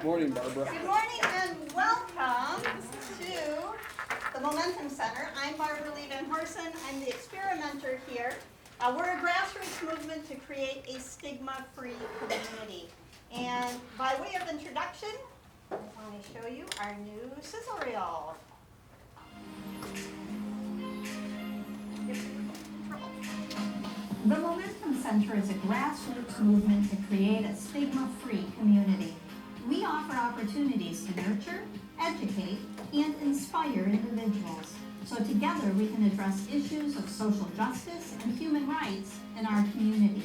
Morning, Barbara. Good morning and welcome to the Momentum Center. I'm Barbara Lee Van Horsen. I'm the experimenter here. We're a grassroots movement to create a stigma-free community. And by way of introduction, let me show you our new sizzle reel. The Momentum Center is a grassroots movement to create a stigma-free community. We offer opportunities to nurture, educate, and inspire individuals. So together we can address issues of social justice and human rights in our community.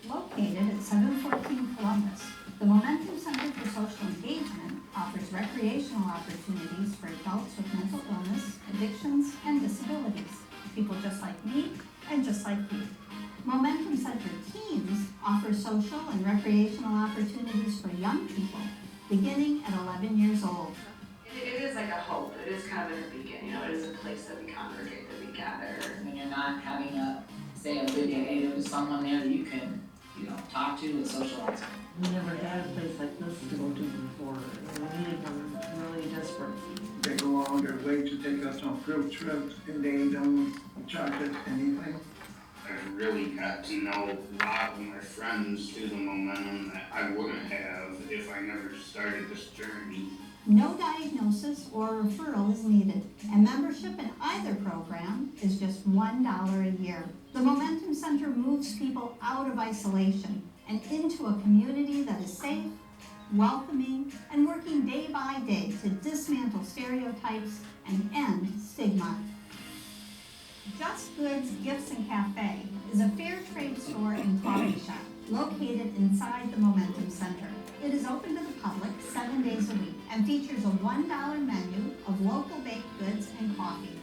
Located at 714 Columbus, the Momentum Center for Social Engagement offers recreational opportunities for adults with mental illness, addictions, and disabilities, people just like me and just like you. Momentum Center teams offer social and recreational opportunities for young people, beginning at 11 years old. It is like a hope. It is kind of a beacon. It is a place that we congregate, that we gather. When you're not having a good day, there's someone there that you can, talk to and socialize with. We never had a place like this to go to before, and we needed one really desperate. They go all their way to take us on field trips, and they don't charge us anything. I really got to know a lot of my friends through the momentum that I wouldn't have if I never started this journey. No diagnosis or referral is needed, and membership in either program is just $1 a year. The Momentum Center moves people out of isolation and into a community that is safe, welcoming, and working day by day to dismantle stereotypes and end stigma. Just Goods Gifts and Cafe is a fair trade store and coffee shop located inside the Momentum Center. It is open to the public 7 days a week and features a $1 menu of local baked goods and coffee.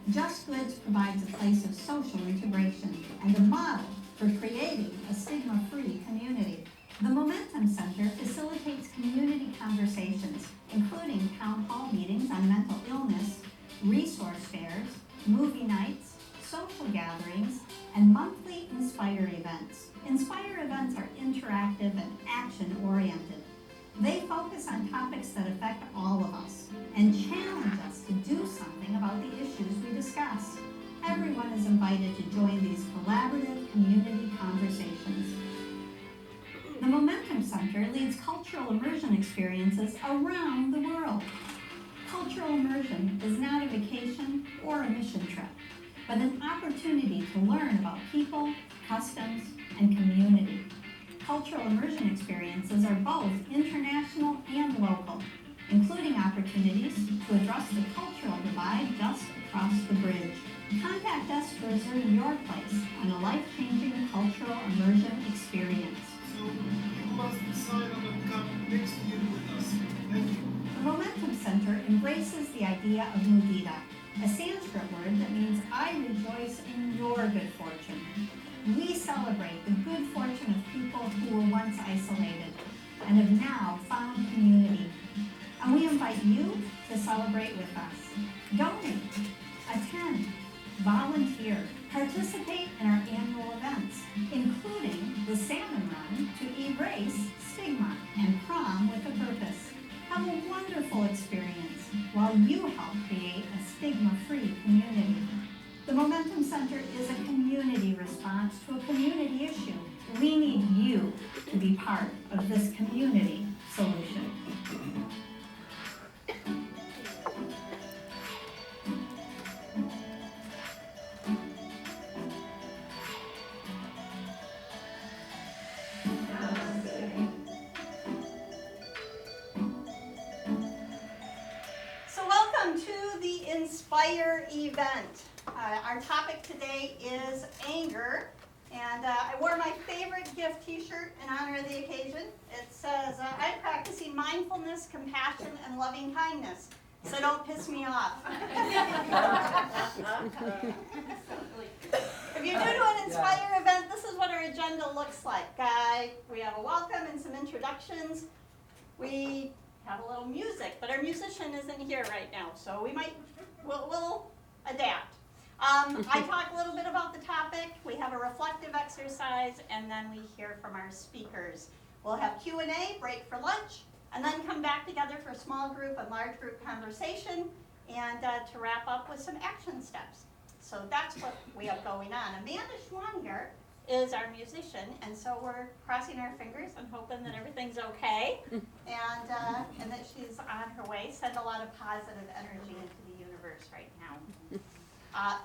Just Goods provides a place of social integration and a model for creating a stigma-free community. The Momentum Center facilitates community conversations, including town hall meetings on mental illness, resource fairs, movie nights, social gatherings, and monthly Inspire events. Inspire events are interactive and action-oriented. They focus on topics that affect all of us and challenge us to do something about the issues we discuss. Everyone is invited to join these collaborative community conversations. The Momentum Center leads cultural immersion experiences around the world. Cultural immersion is not a vacation or a mission trip, but an opportunity to learn about people, customs, and community. Cultural immersion experiences are both international and local, including opportunities to address the cultural divide just across the bridge. Contact us to reserve your place on a life-changing cultural immersion experience. So you must decide on the come next year with us. Thank you. The Momentum Center embraces the idea of mudita, a Sanskrit word that means I rejoice in your good fortune. We celebrate the good fortune of people who were once isolated and have now found community. And we invite you to celebrate with us. Donate, attend, volunteer, participate in our annual events, including the Salmon Run to erase stigma and prom with a purpose. Have a wonderful experience while you help create a stigma-free community. The Momentum Center is a community response to a community issue. We need you to be part of this community solution. So welcome to the Inspire event. Our topic today is anger, and I wore my favorite gift t-shirt in honor of the occasion. It says, I'm practicing mindfulness, compassion, and loving kindness, so don't piss me off. If you're new to an Inspire event, this is what our agenda looks like. We have a welcome and some introductions. We have a little music, but our musician isn't here right now, so we'll adapt. I talk a little bit about the topic, we have a reflective exercise, and then we hear from our speakers. We'll have Q&A, break for lunch, and then come back together for small group and large group conversation, and to wrap up with some action steps. So that's what we have going on. Amanda Schwan here is our musician, and so we're crossing our fingers and hoping that everything's okay, and that she's on her way. Send a lot of positive energy into the universe right now.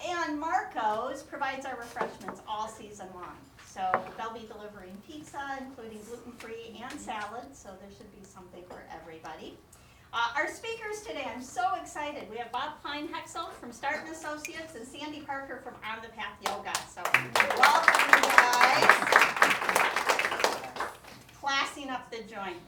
And Marco's provides our refreshments all season long. So they'll be delivering pizza, including gluten-free and salad, so there should be something for everybody. Our speakers today, I'm so excited. We have Bob Klein-Hexel from Start & Associates and Sandy Parker from On the Path Yoga. So welcome, you guys. Classing up the joint.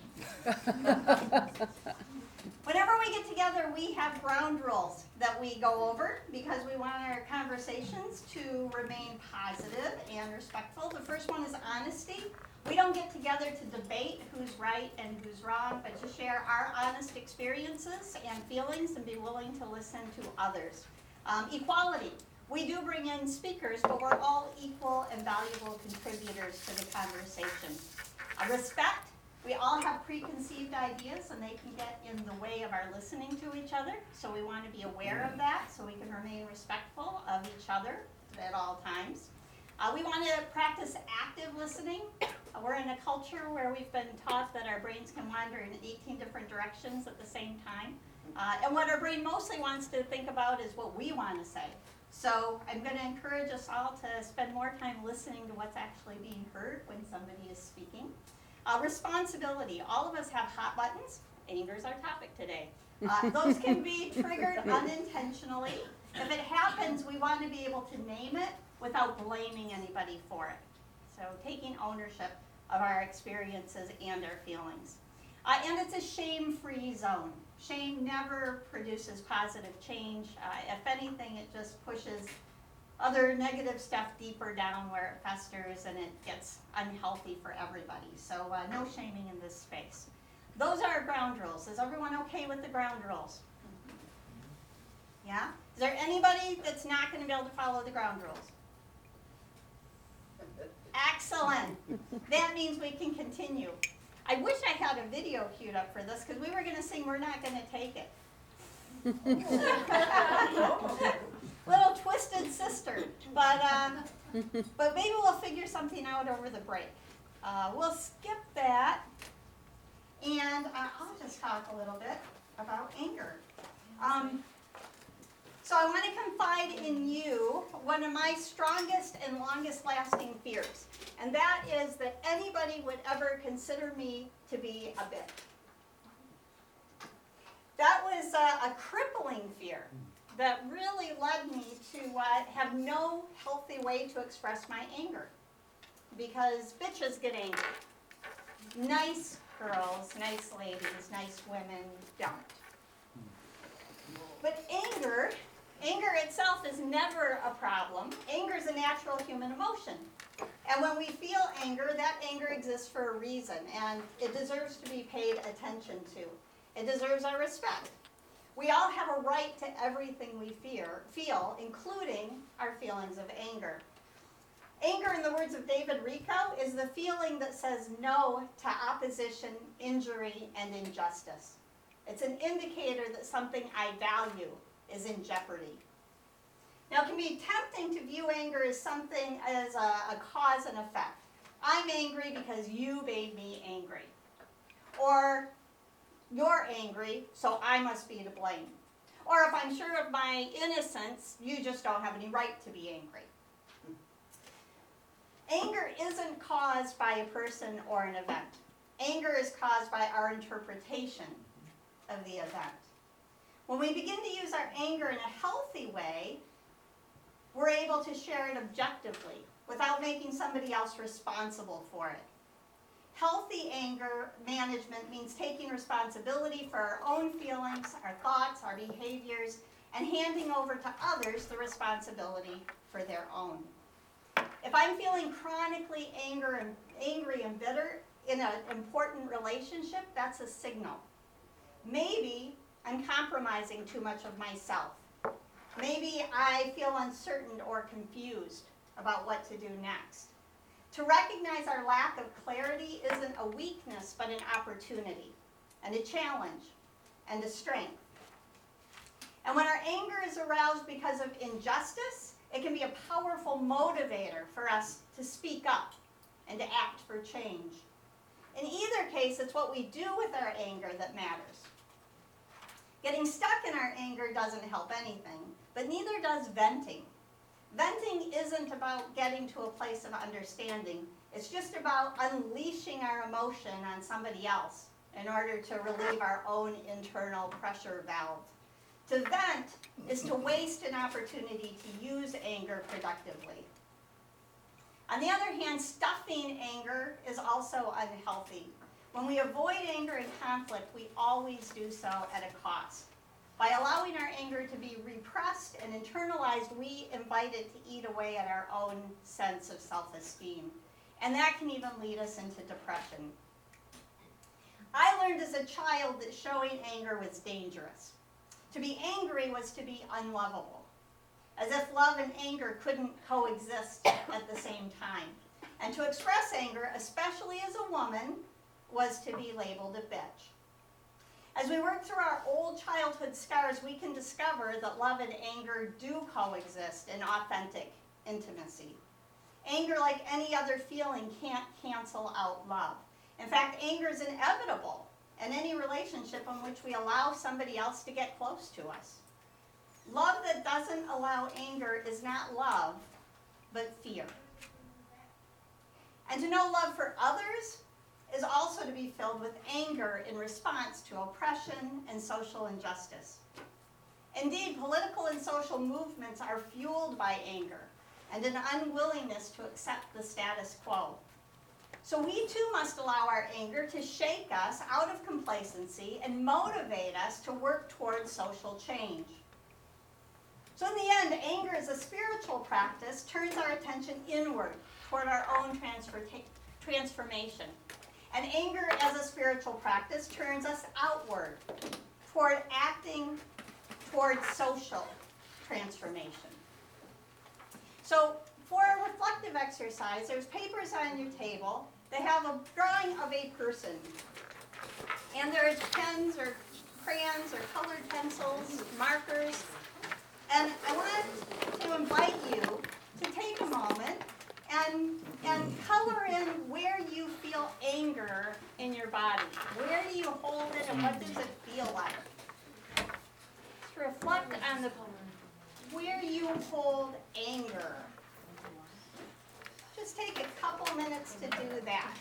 Whenever we get together, we have ground rules that we go over because we want our conversations to remain positive and respectful. The first one is honesty. We don't get together to debate who's right and who's wrong, but to share our honest experiences and feelings and be willing to listen to others. Equality. We do bring in speakers, but we're all equal and valuable contributors to the conversation. Respect. We all have preconceived ideas and they can get in the way of our listening to each other. So we want to be aware of that so we can remain respectful of each other at all times. We want to practice active listening. We're in a culture where we've been taught that our brains can wander in 18 different directions at the same time. And what our brain mostly wants to think about is what we want to say. So I'm going to encourage us all to spend more time listening to what's actually being heard when somebody is speaking. Responsibility. All of us have hot buttons. Anger is our topic today. Those can be triggered unintentionally. If it happens, we want to be able to name it without blaming anybody for it. So taking ownership of our experiences and our feelings. And it's a shame-free zone. Shame never produces positive change. If anything, it just pushes other negative stuff deeper down where it festers and it gets unhealthy for everybody. So no shaming in this space. Those are our ground rules. Is everyone okay with the ground rules? Yeah? Is there anybody that's not going to be able to follow the ground rules? Excellent. That means we can continue. I wish I had a video queued up for this because we were going to sing We're Not Going to Take It. Little twisted sister, but maybe we'll figure something out over the break. We'll skip that, and I'll just talk a little bit about anger. So I want to confide in you one of my strongest and longest lasting fears, and that is that anybody would ever consider me to be a bitch. That was a crippling fear that really led me to have no healthy way to express my anger. Because bitches get angry. Nice girls, nice ladies, nice women don't. But anger itself is never a problem. Anger is a natural human emotion. And when we feel anger, that anger exists for a reason, and it deserves to be paid attention to. It deserves our respect. We all have a right to everything we feel, including our feelings of anger. Anger, in the words of David Rico, is the feeling that says no to opposition, injury, and injustice. It's an indicator that something I value is in jeopardy. Now, it can be tempting to view anger as something as a cause and effect. I'm angry because you made me angry. Or you're angry, so I must be to blame. Or if I'm sure of my innocence, you just don't have any right to be angry. Anger isn't caused by a person or an event. Anger is caused by our interpretation of the event. When we begin to use our anger in a healthy way, we're able to share it objectively without making somebody else responsible for it. Healthy anger management means taking responsibility for our own feelings, our thoughts, our behaviors, and handing over to others the responsibility for their own. If I'm feeling chronically angry and bitter in an important relationship, that's a signal. Maybe I'm compromising too much of myself. Maybe I feel uncertain or confused about what to do next. To recognize our lack of clarity isn't a weakness, but an opportunity, and a challenge, and a strength. And when our anger is aroused because of injustice, it can be a powerful motivator for us to speak up and to act for change. In either case, it's what we do with our anger that matters. Getting stuck in our anger doesn't help anything, but neither does venting. Venting isn't about getting to a place of understanding. It's just about unleashing our emotion on somebody else in order to relieve our own internal pressure valve. To vent is to waste an opportunity to use anger productively. On the other hand, stuffing anger is also unhealthy. When we avoid anger and conflict, we always do so at a cost. By allowing our anger to be repressed and internalized, we invite it to eat away at our own sense of self-esteem. And that can even lead us into depression. I learned as a child that showing anger was dangerous. To be angry was to be unlovable, as if love and anger couldn't coexist at the same time. And to express anger, especially as a woman, was to be labeled a bitch. As we work through our old childhood scars, we can discover that love and anger do coexist in authentic intimacy. Anger, like any other feeling, can't cancel out love. In fact, anger is inevitable in any relationship in which we allow somebody else to get close to us. Love that doesn't allow anger is not love, but fear. And to know love for others is also to be filled with anger in response to oppression and social injustice. Indeed, political and social movements are fueled by anger and an unwillingness to accept the status quo. So we too must allow our anger to shake us out of complacency and motivate us to work towards social change. So in the end, anger as a spiritual practice turns our attention inward toward our own transformation. And anger as a spiritual practice turns us outward toward acting towards social transformation. So for a reflective exercise, there's papers on your table. They have a drawing of a person. And there's pens or crayons or colored pencils, markers. And I want to invite you to take a moment and color in where you feel anger in your body. Where do you hold it and what does it feel like? Just reflect on where you hold anger. Just take a couple minutes to do that.